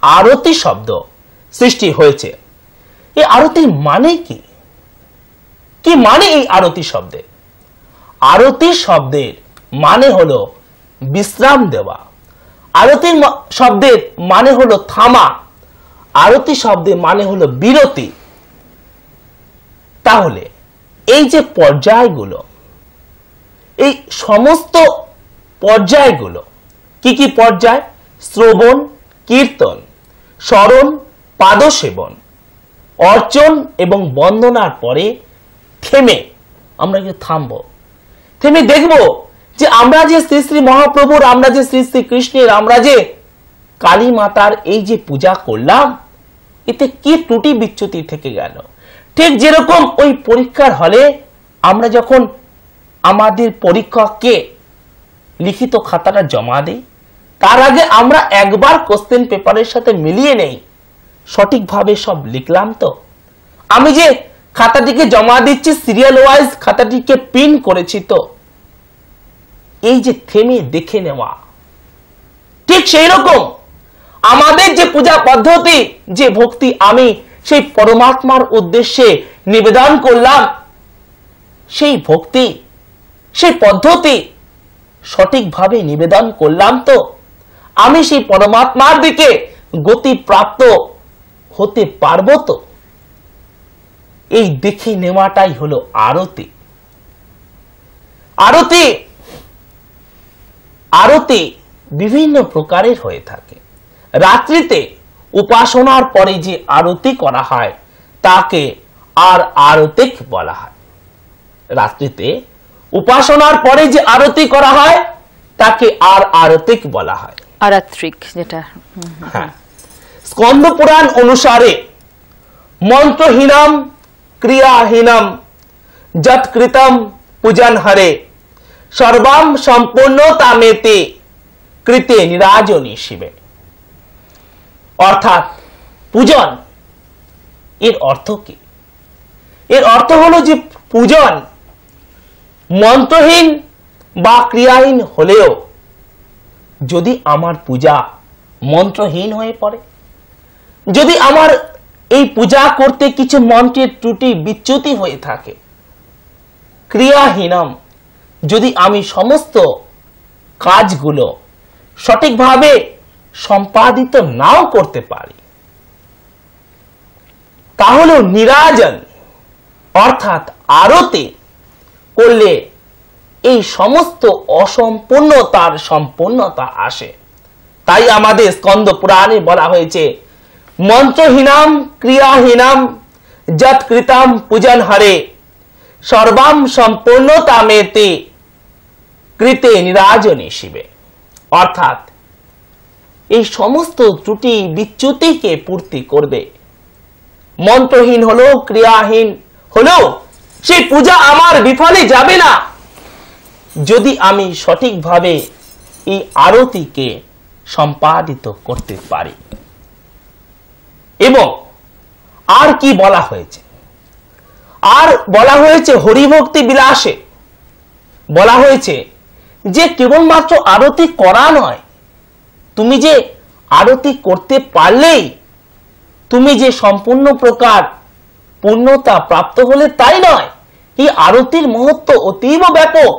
আরতি শব্দ সৃষ্টি হয়েছে। এই আরতির মানে কি? কি মানে এই আরতি শব্দে? আরতি শব্দের মানে হলো বিশ্রাম দেওয়া। আরতি শব্দের মানে হলো থামা। আরতি শব্দের মানে হলো বিরতি। তাহলে এই যে পর্যায়গুলো, এই সমস্ত পর্যায়গুলো কি কি পর্যায়? শ্রবণ, কীর্তন, স্মরণ, পাদসেবন, অর্চন এবং বন্দনার পরে থেমে আমরা একটু থামবো। থেমে দেখবো যে আমরা যে শ্রী শ্রী মহাপ্রভুর, আমরা যে শ্রী শ্রী কৃষ্ণের, আমরা যে কালী মাতার এই যে পূজা করলাম, এতে কি ত্রুটি বিচ্যুতি থেকে গেল। ঠিক যেরকম ওই পরীক্ষার হলে আমরা যখন আমাদের পরীক্ষককে লিখিত খাতাটা জমা দিই, তার আগে আমরা একবার কোশ্চেন পেপারের সাথে মিলিয়ে নেই সঠিকভাবে সব লিখলাম তো। আমি যে খাতাটিকে জমা দিচ্ছি সিরিয়াল ওয়াইজ খাতাটিকে পিন করেছি তো। এই যে থেমে দেখে নেওয়া, ঠিক সেই রকম আমাদের যে পূজা পদ্ধতি, যে ভক্তি আমি সেই পরমাত্মার উদ্দেশ্যে নিবেদন করলাম, সেই ভক্তি, সেই পদ্ধতি সঠিকভাবে নিবেদন করলাম তো। আমি সেই পরমাত্মার দিকে গতি প্রাপ্ত হতে পারবো তো। এই দেখে নেওয়াটাই হলো আরতি। আরতি আরতি বিভিন্ন প্রকারের হয়ে থাকে। রাত্রিতে উপাসনার পরে যে আরতি করা হয় তাকে আর আরতিক বলা হয়। রাত্রিতে উপাসনার পরে যে আরতি করা হয় তাকে আর আরতিক বলা হয়। আরাত্রিক যেটা। হ্যাঁ, স্কন্দ পুরাণ অনুসারে মন্ত্রহীনম ক্রিয়াহীনম যৎকৃতম পূজন হরে সর্বম সম্পূর্ণতামেতে কৃতে নিরাজনী শিবে। অর্থাৎ পূজন এর অর্থ কি? এর অর্থ হলো যে পূজন মন্ত্রহীন বা ক্রিয়াহীন হলেও যদি আমার পূজা মন্ত্রহীন হয়ে পড়ে, যদি আমার এই পূজা করতে কিছু মন্ত্রের ত্রুটি বিচ্যুতি হয়ে থাকে, ক্রিয়াহীনম, যদি আমি সমস্ত কাজগুলো সঠিকভাবে সম্পাদিত নাও করতে পারি, তাহলে নিরাজন অর্থাৎ আরতি করলে এই সমস্ত অসম্পূর্ণতার সম্পূর্ণতা আসে। তাই আমাদের স্কন্দ পুরাণে বলা হয়েছে মন্ত্রহীনাম ক্রিয়াহীনাম যৎ কৃতাম পূজন হরে সর্বাম সম্পূর্ণতামেতে কৃতে নিরাজনে শিবে। অর্থাৎ এই সমস্ত ত্রুটি বিচ্যুতিকে পূর্তি করবে। মন্ত্রহীন হলো, ক্রিয়াহীন হলো, সেই পূজা আমার বিফলে যাবে না যদি আমি সঠিকভাবে এই আরতিকে সম্পাদিত করতে পারি। এবং আর কি বলা হয়েছে? আর বলা হয়েছে হরিভক্তি বিলাসে বলা হয়েছে যে কেবলমাত্র আরতি করা নয়, তুমি যে আরতি করতে পারলেই তুমি যে সম্পূর্ণ প্রকার পূর্ণতা প্রাপ্ত হলে তাই নয়, এই আরতির মহত্ব অতীব ব্যাপক।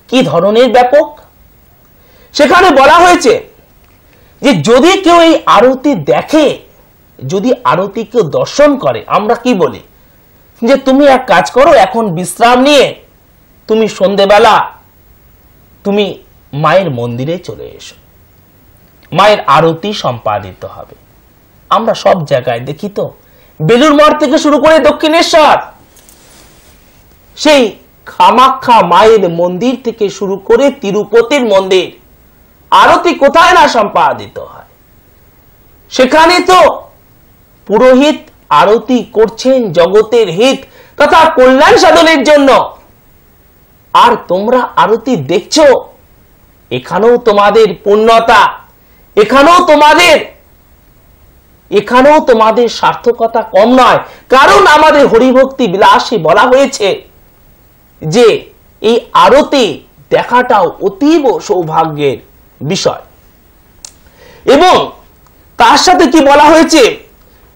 কি ধরনের ব্যাপক? সেখানে বলা হয়েছে যে যদি কেউ এই আরতি দেখে, যদি আরতি কেউ দর্শন করে, আমরা কি বলি যে তুমি এক কাজ করো, এখন বিশ্রাম নিয়ে তুমি সন্ধেবেলা তুমি মায়ের মন্দিরে চলে এসো, মায়ের আরতি সম্পাদিত হবে। আমরা সব জায়গায় দেখি তো, বেলুর মঠ থেকে শুরু করে দক্ষিণেশ্বর, সেই কামাখ্যা মায়ের মন্দির থেকে শুরু করে তিরুপতির মন্দির, আরতি কোথায় না সম্পাদিত হয়। সেখানে তো পুরোহিত আরতি করছেন জগতের হিত তথা কল্যাণ সাধনের জন্য, আর তোমরা আরতি দেখছো। এখানেও তোমাদের পূর্ণতা, এখানেও তোমাদের সার্থকতা কম নয়। কারণ আমাদের হরিভক্তি বিলাসে বলা হয়েছে যে এই আরতি দেখাটাও অতীব সৌভাগ্যের বিষয়। এবং তার সাথে কি বলা হয়েছে?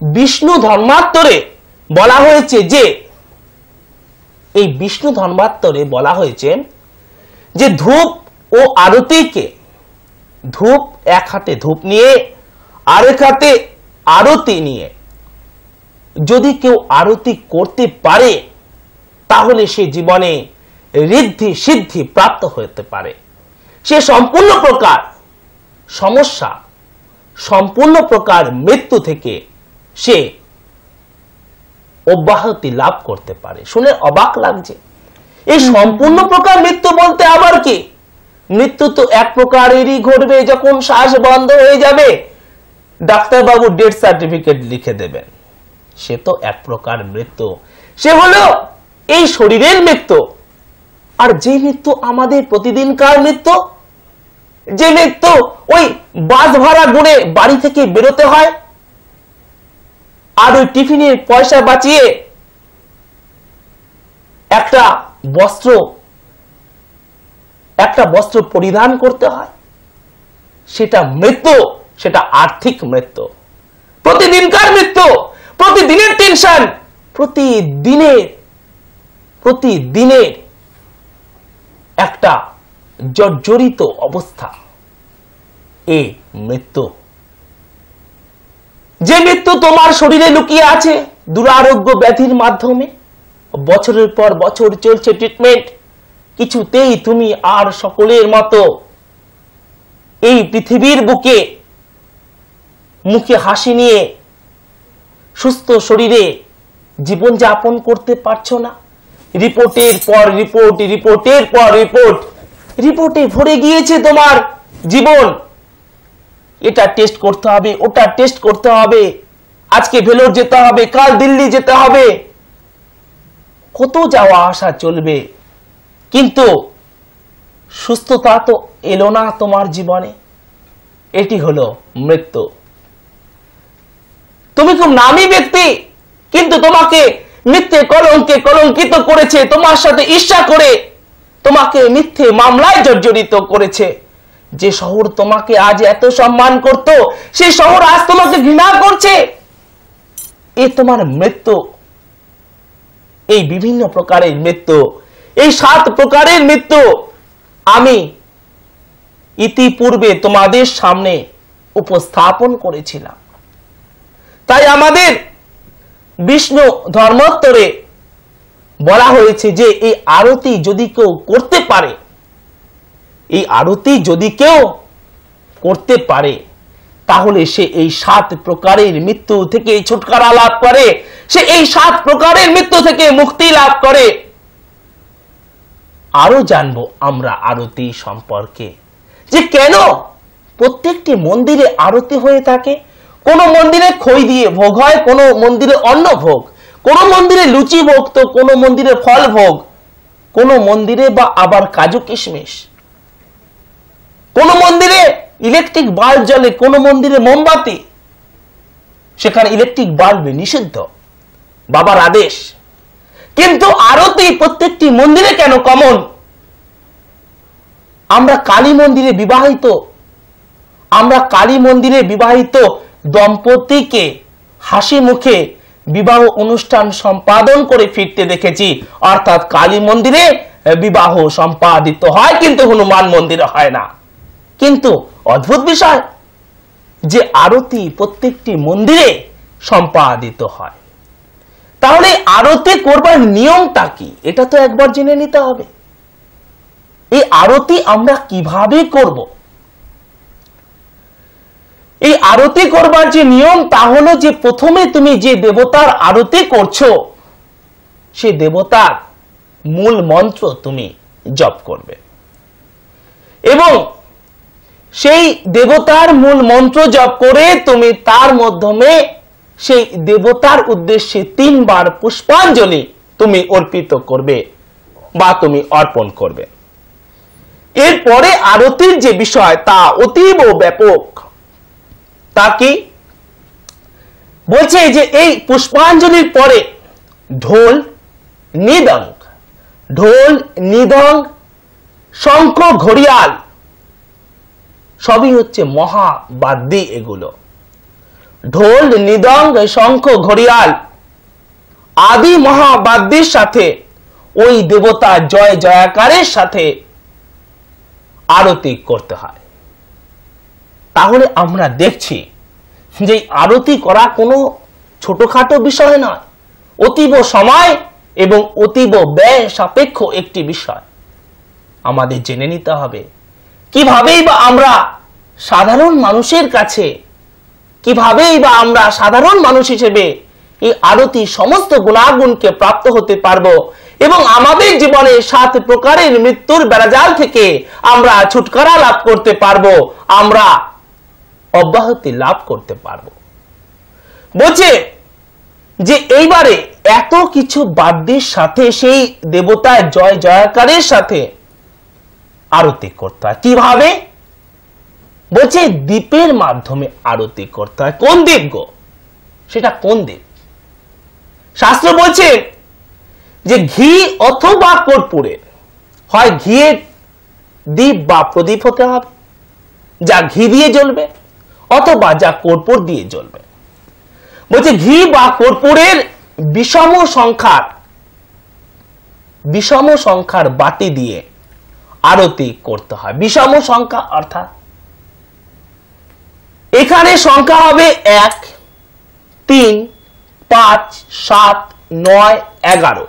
বিষ্ণু ধর্মান্তরে বলা হয়েছে যে এই বিষ্ণু ধর্মান্তরে বলা হয়েছে যে ধূপ ও আরতিকে, ধূপ এক হাতে ধূপ নিয়ে আরেক হাতে আরতি নিয়ে যদি কেউ আরতি করতে পারে তাহলে সে জীবনে ঋদ্ধি সিদ্ধি প্রাপ্ত হতে পারে। সে সম্পূর্ণ প্রকার সমস্যা, সম্পূর্ণ প্রকার মৃত্যু থেকে সে অব্যাহতি লাভ করতে পারে। শুনে অবাক লাগছে, এই সম্পূর্ণ প্রকার মৃত্যু বলতে আবার কি? মৃত্যু তো এক প্রকারেরই ঘটবে, যখন শ্বাস বন্ধ হয়ে যাবে ডাক্তারবাবু ডেথ সার্টিফিকেট লিখে দেবেন, সে তো এক প্রকার মৃত্যু, সে হলো এই শরীরের মৃত্যু। আর যে মৃত্যু আমাদের প্রতিদিনকার মৃত্যু, যে মৃত্যু ওই বাস ভাড়া গুনে বাড়ি থেকে বেরোতে হয়, আর ওই টিফিনের পয়সা বাঁচিয়ে একটা বস্ত্র পরিধান করতে হয়, সেটা মৃত্যু, সেটা আর্থিক মৃত্যু। প্রতিদিনকার মৃত্যু, প্রতিদিনের টেনশন, প্রতিদিনের একটা জর্জরিত অবস্থা, এই মৃত্যু। যে মৃত্যু তোমার শরীরে লুকিয়ে আছে দুরারোগ্য ব্যাধির মাধ্যমে, বছরের পর বছর চলছে ট্রিটমেন্ট, কিছুতেই তুমি আর সকলের মতো এই পৃথিবীর বুকে মুখে হাসি নিয়ে সুস্থ শরীরে জীবন যাপন করতে পারছো না। রিপোর্টের পর রিপোর্ট, রিপোর্টের পর রিপোর্ট, রিপোর্টে ভরে গিয়েছে তোমার জীবন। এটা টেস্ট করতে হবে, ওটা টেস্ট করতে হবে, আজকে ভেলোর যেতে হবে, কাল দিল্লি যেতে হবে, কত যাওয়া আসা চলবে, কিন্তু সুস্থতা তো এলো না তোমার জীবনে। এটি হলো মৃত্যু। তুমি খুব নামী ব্যক্তি, কিন্তু তোমাকে মিথ্যে কলঙ্কে কলঙ্কিত করেছে, তোমার সাথে ঈর্ষা করে তোমাকে মিথ্যে মামলায় জর্জরিত করেছে। যে শহর তোমাকে আজ এত সম্মান করত, সেই শহর আজ তোমাকে ঘৃণা করছে। এ তোমার মৃত্যু। এই বিভিন্ন প্রকারের মৃত্যু, এই 7 প্রকারের মৃত্যু আমি ইতিপূর্বে তোমাদের সামনে উপস্থাপন করেছিলাম। তাই আমাদের বিষ্ণু ধর্মোত্তরে বলা হয়েছে যে এই আরতি যদি কেউ করতে পারে, এই আরতি যদি কেউ করতে পারে তাহলে সে এই 7 প্রকারের মৃত্যু থেকে ছুটকারা লাভ করে, সে এই 7 প্রকারের মৃত্যু থেকে মুক্তি লাভ করে। আরো জানবো আমরা আরতি সম্পর্কে, যে কেন প্রত্যেকটি মন্দিরে আরতি হয়ে থাকে। কোন মন্দিরে খই দিয়ে ভোগ হয়, কোন মন্দিরে অন্ন ভোগ, কোন মন্দিরে লুচি ভোগ, তো কোন মন্দিরে ফল ভোগ, কোন মন্দিরে বা আবার কাজু কিশমিশ, কোন মন্দিরে ইলেকট্রিক বাল্ব জ্বলে, কোন মন্দিরে মোমবাতি। সেখানে ইলেকট্রিক বাল্ব নিষিদ্ধ, বাবার আদেশ। কিন্তু আরতি প্রত্যেকটি মন্দিরে কেন কমন? আমরা কালী মন্দিরে বিবাহিত দম্পতিকে হাসি মুখে বিবাহ অনুষ্ঠান সম্পাদন করে ফিরতে দেখেছি। অর্থাৎ কালী মন্দিরে বিবাহ সম্পাদিত হয়, কিন্তু হনুমান মন্দিরে হয় না। কিন্তু অদ্ভুত বিষয় যে আরতি প্রত্যেকটি মন্দিরে সম্পাদিত হয়। তাহলে আরতি করবার নিয়মটা কি, এটা তো একবার জেনে নিতে হবে। এই আরতি আমরা কিভাবে করব? এই আরতি করবার যে নিয়ম, তা হলো যে প্রথমে তুমি যে দেবতার আরতি করছো, সেই দেবতার মূল মন্ত্র তুমি জপ করবে এবং সেই দেবতার মূল মন্ত্র জপ করে তুমি তার মাধ্যমে সেই দেবতার উদ্দেশ্যে 3 বার পুষ্পাঞ্জলি তুমি অর্পিত করবে বা তুমি অর্পণ করবে। এরপরে আরতির যে বিষয় তা অতীব ব্যাপক। তা কি বলছে যে এই পুষ্পাঞ্জলির পরে ঢোল নিদং শঙ্খ ঘড়িয়াল সবই হচ্ছে মহাবাদ্যি। এগুলো ঢোল নিদং শঙ্খ ঘড়িয়াল আদি মহাবাদ্যির সাথে ওই দেবতা জয় জয়াকারের সাথে আরতি করতে হয়। তাহলে আমরা দেখছি যে আরতি করা কোনো ছোটখাটো বিষয় নয়, অতীব সময় এবং অতীব ব্যয় সাপেক্ষ একটি বিষয়। আমাদের জেনে নিতে হবে কিভাবেই বা আমরা সাধারণ মানুষের কাছে, কিভাবেই বা আমরা সাধারণ মানুষ হিসেবে এই আরতি সমস্ত গুণাগুণকে প্রাপ্ত হতে পারবো এবং আমাদের জীবনে 7 প্রকারের মৃত্যুর বেড়াজাল থেকে আমরা ছুটকারা লাভ করতে পারবো, আমরা অব্যাহতি লাভ করতে পারবো। বলছে যে এইবারে এত কিছু বাদ্যের সাথে সেই দেবতার জয় জয়াকারের সাথে আরতি করতে হয়। কিভাবে? বলছে দীপের মাধ্যমে আরতি করতে হয়। কোন দীপ গো? সেটা কোন দীপ? শাস্ত্র বলছে যে ঘি অথবা কর্পূরের, হয় ঘিয়ের দীপ বা প্রদীপ হতে হবে যা ঘি দিয়ে জ্বলবে, অথবা যা কর্পূর দিয়ে জ্বলবে। বলছে ঘি বা কর্পূরের বিষম সংখ্যার বাতি দিয়ে আরতি করতে হয়। বিষম সংখ্যা অর্থাৎ এখানে সংখ্যা হবে 1, 3, 5, 7, 9, 11।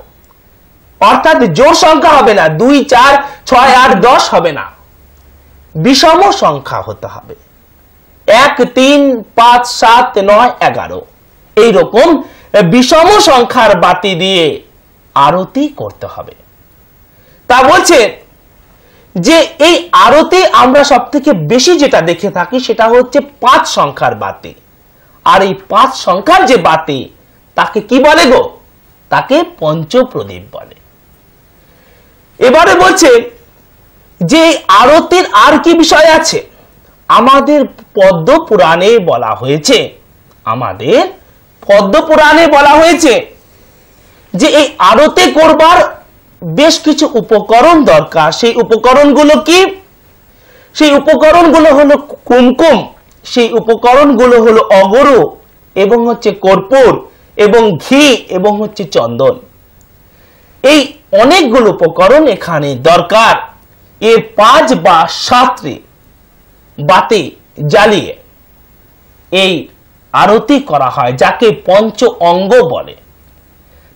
অর্থাৎ জোড় সংখ্যা হবে না, 2, 4, 6, 8, 10 হবে না, বিষম সংখ্যা হতে হবে। 1, 3, 5, 7, 9, 11 এইরকম বিষম সংখ্যার বাতি দিয়ে আরতি করতে হবে। তা বলছে যে এই আরতি আমরা সব থেকে বেশি যেটা দেখে থাকি সেটা হচ্ছে 5 সংখ্যার বাতি। আর এই 5 সংখ্যার যে বাতি তাকে কি বলে গো? তাকে পঞ্চপ্রদীপ বলে। এবারে বলছে যে আরতির আর কি বিষয় আছে? আমাদের পদ্ম পুরাণে বলা হয়েছে যে এই আরতি করবার বেশ কিছু উপকরণ দরকার। সেই উপকরণগুলো কি? সেই উপকরণগুলো হলো কুমকুম, সেই উপকরণগুলো হলো অগরু এবং হচ্ছে কর্পূর এবং ঘি এবং হচ্ছে চন্দন। এই অনেকগুলো উপকরণ এখানে দরকার। এর 5 বা 7টি বাতি জ্বালিয়ে এই আরতি করা হয়, যাকে পঞ্চ অঙ্গ বলে।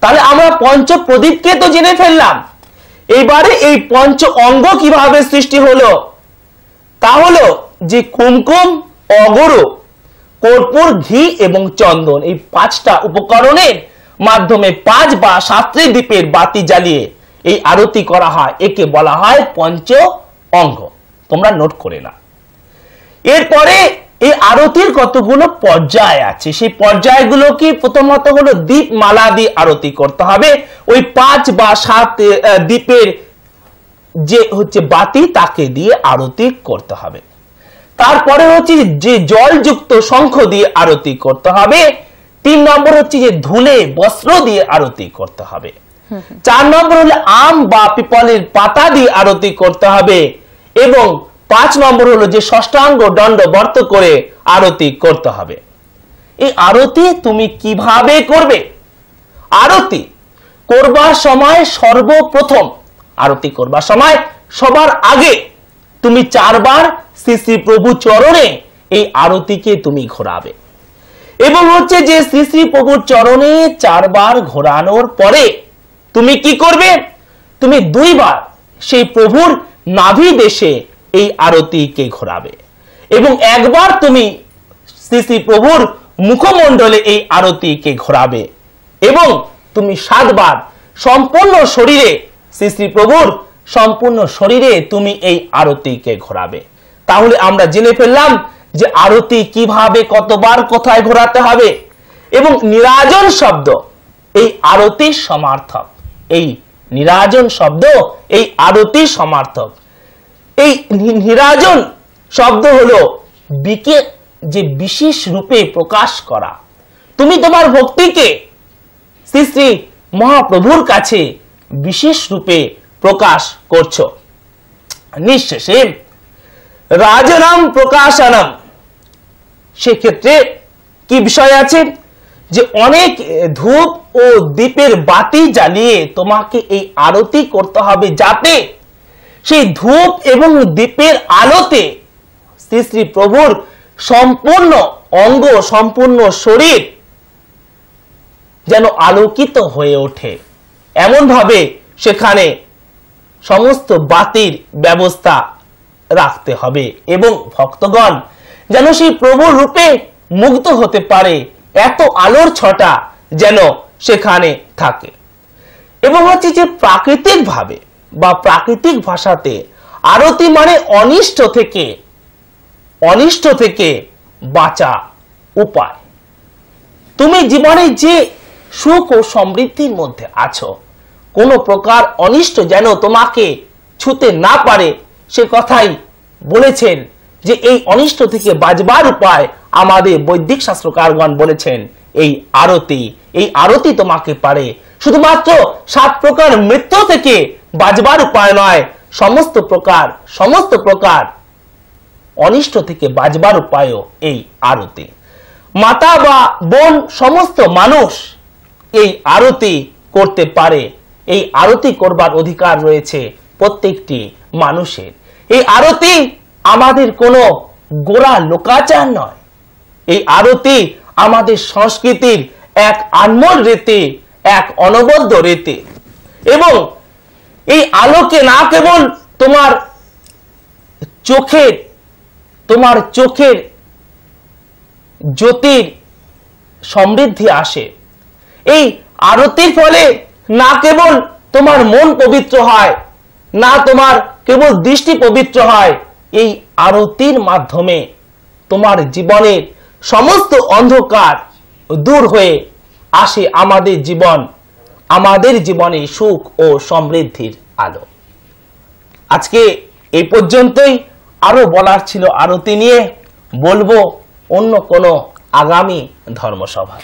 তাহলে আমরা পঞ্চ প্রদীপকে তো জেনে ফেললাম। এবারে এই পঞ্চ অঙ্গ কিভাবে সৃষ্টি হলো? তা হলো যে কুমকুম, অগরু কর্পূর, ঘি এবং চন্দন, এই 5টা উপকরণের মাধ্যমে 5 বা 7টি দীপের বাতি জ্বালিয়ে এই আরতি করা হয়। একে বলা হয় পঞ্চ অঙ্গ। তোমরা নোট করে না। এরপরে এই আরতির কতগুলো পর্যায় আছে, সেই পর্যায়গুলো কি? প্রথমত হলো দীপমালা দিয়ে আরতি করতে হবে। ওই 5 বা 7 দীপের যে হচ্ছে বাতি, তাকে দিয়ে আরতি করতে হবে। তারপরে হচ্ছে যে জলযুক্ত শঙ্খ দিয়ে আরতি করতে হবে। 3 নম্বর হচ্ছে যে ধুলে বস্ত্র দিয়ে আরতি করতে হবে। 4 নম্বর হলো আম বা পিপলের পাতা দিয়ে আরতি করতে হবে। এবং 5 নম্বর হলো যে ষষ্ঠাঙ্গ দণ্ডবর্ত করে আরতি করতে হবে। এই আরতি তুমি কিভাবে করবে? আরতি করবার সময় সর্বপ্রথম, আরতি করবার সময় সবার আগে তুমি 4 বার শ্রী শ্রী প্রভু চরণে এই আরতিকে তুমি ঘোরাবে। এবং হচ্ছে যে শ্রী শ্রী প্রভুর চরণে 4 বার ঘোরানোর পরে তুমি কি করবে? তুমি 2 বার সেই প্রভুর নাভি দেশে এই আরতিকে ঘোরাবে। এবং 1 বার তুমি শ্রী শ্রী প্রভুর মুখমণ্ডলে এই আরতিকে ঘোরাবে। এবং তুমি 7 বার সম্পূর্ণ শরীরে, শ্রী শ্রী প্রভুর সম্পূর্ণ শরীরে তুমি এই আরতিকে ঘোরাবে। তাহলে আমরা জেনে ফেললাম যে আরতি কিভাবে, কতবার, কোথায় ঘোরাতে হবে। এবং নিরাজন শব্দ এই আরতির সমার্থক। এই নিরাজন শব্দ এই আরতির সমার্থক। এই নিরাজন শব্দ হলো বিকে যে বিশেষ রূপে প্রকাশ করা। তুমি তোমার ভক্তিকে শ্রী শ্রী মহাপ্রভুর কাছে বিশেষ রূপে প্রকাশ করছো। নিঃশেষে রাজনাম প্রকাশনম, সেক্ষেত্রে কি বিষয় আছে? যে অনেক ধূপ ও দীপের বাতি জ্বালিয়ে তোমাকে এই আরতি করতে হবে, যাতে সেই ধূপ এবং দীপের আলোতে শ্রী শ্রী প্রভুর সম্পূর্ণ অঙ্গ, সম্পূর্ণ শরীর যেন আলোকিত হয়ে ওঠে। এমন ভাবে সেখানে সমস্ত বাতির ব্যবস্থা রাখতে হবে এবং ভক্তগণ যেন সেই প্রভুর রূপে মুগ্ধ হতে পারে, এত আলোর ছটা যেন সেখানে থাকে। এবং হচ্ছে যে প্রাকৃতিক ভাবে বা প্রাকৃতিক ভাষাতে আরতি মানে অনিষ্ট থেকে বাঁচা উপায়। তুমি জীবনে যে সুখ ও সমৃদ্ধির মধ্যে আছো, কোনো প্রকার অনিষ্ট যেন তোমাকে ছুতে না পারে, সে কথাই বলেছেন যে এই অনিষ্ট থেকে বাঁচবার উপায় আমাদের বৈদিক শাস্ত্রকারগণ বলেছেন এই আরতি। এই আরতি তোমাকে পারে শুধুমাত্র 7 প্রকার মৃত্যু থেকে বাঁচবার উপায় নয়, সমস্ত প্রকার অনিষ্ট থেকে বাঁচবার উপায়ও এই আরতি। মাতা বা বোন সমস্ত মানুষ এই আরতি করতে পারে। এই আরতি করবার অধিকার রয়েছে প্রত্যেকটি মানুষের। এই আরতি আমাদের কোনো গোড়া লোকাচার নয়। এই আরতি আমাদের সংস্কৃতির এক আনমোল রীতি, এক অনবদ্য রীতি। এবং এই আলোকে না কেবল তোমার চোখের জ্যোতির সমৃদ্ধি আসে, এই আরতির ফলে না কেবল তোমার মন পবিত্র হয়, না তোমার কেবল দৃষ্টি পবিত্র হয়, এই আরতির মাধ্যমে তোমার জীবনের সমস্ত অন্ধকার দূর হয়ে আসে আমাদের জীবনে সুখ ও সমৃদ্ধির আলো। আজকে এই পর্যন্তই। আরো বলার ছিল আরতি নিয়ে, বলবো অন্য কোনো আগামী ধর্মসভা।